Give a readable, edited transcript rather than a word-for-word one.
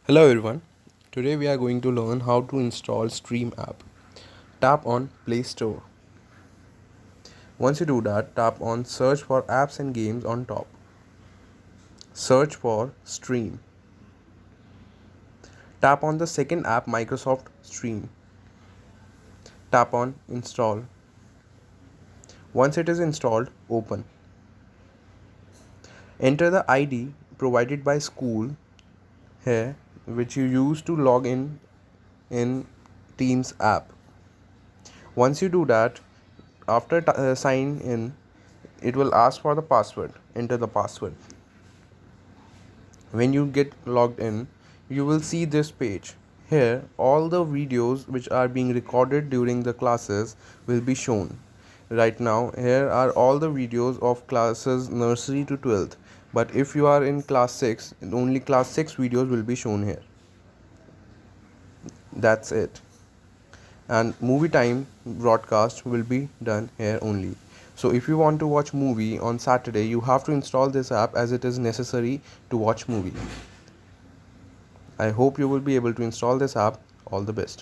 Hello everyone. Today we are going to learn how to install Stream app. Tap on Play Store. Once you do that, tap on Search for apps and games on top. Search for Stream. Tap on the second app, Microsoft Stream. Tap on Install. Once it is installed, open. Enter the ID provided by school here which you use to log in Teams app. Once you do that, after sign in, it will ask for the password. Enter the password. When you get logged in, you will see this page. Here all the videos which are being recorded during the classes will be shown. Right now here are all the videos of classes nursery to 12th, but if you are in class 6, only class 6 videos will be shown here. That's it. And movie time broadcast will be done here only. So if you want to watch movie on Saturday, you have to install this app as it is necessary to watch movie. I hope you will be able to install this app. All the best.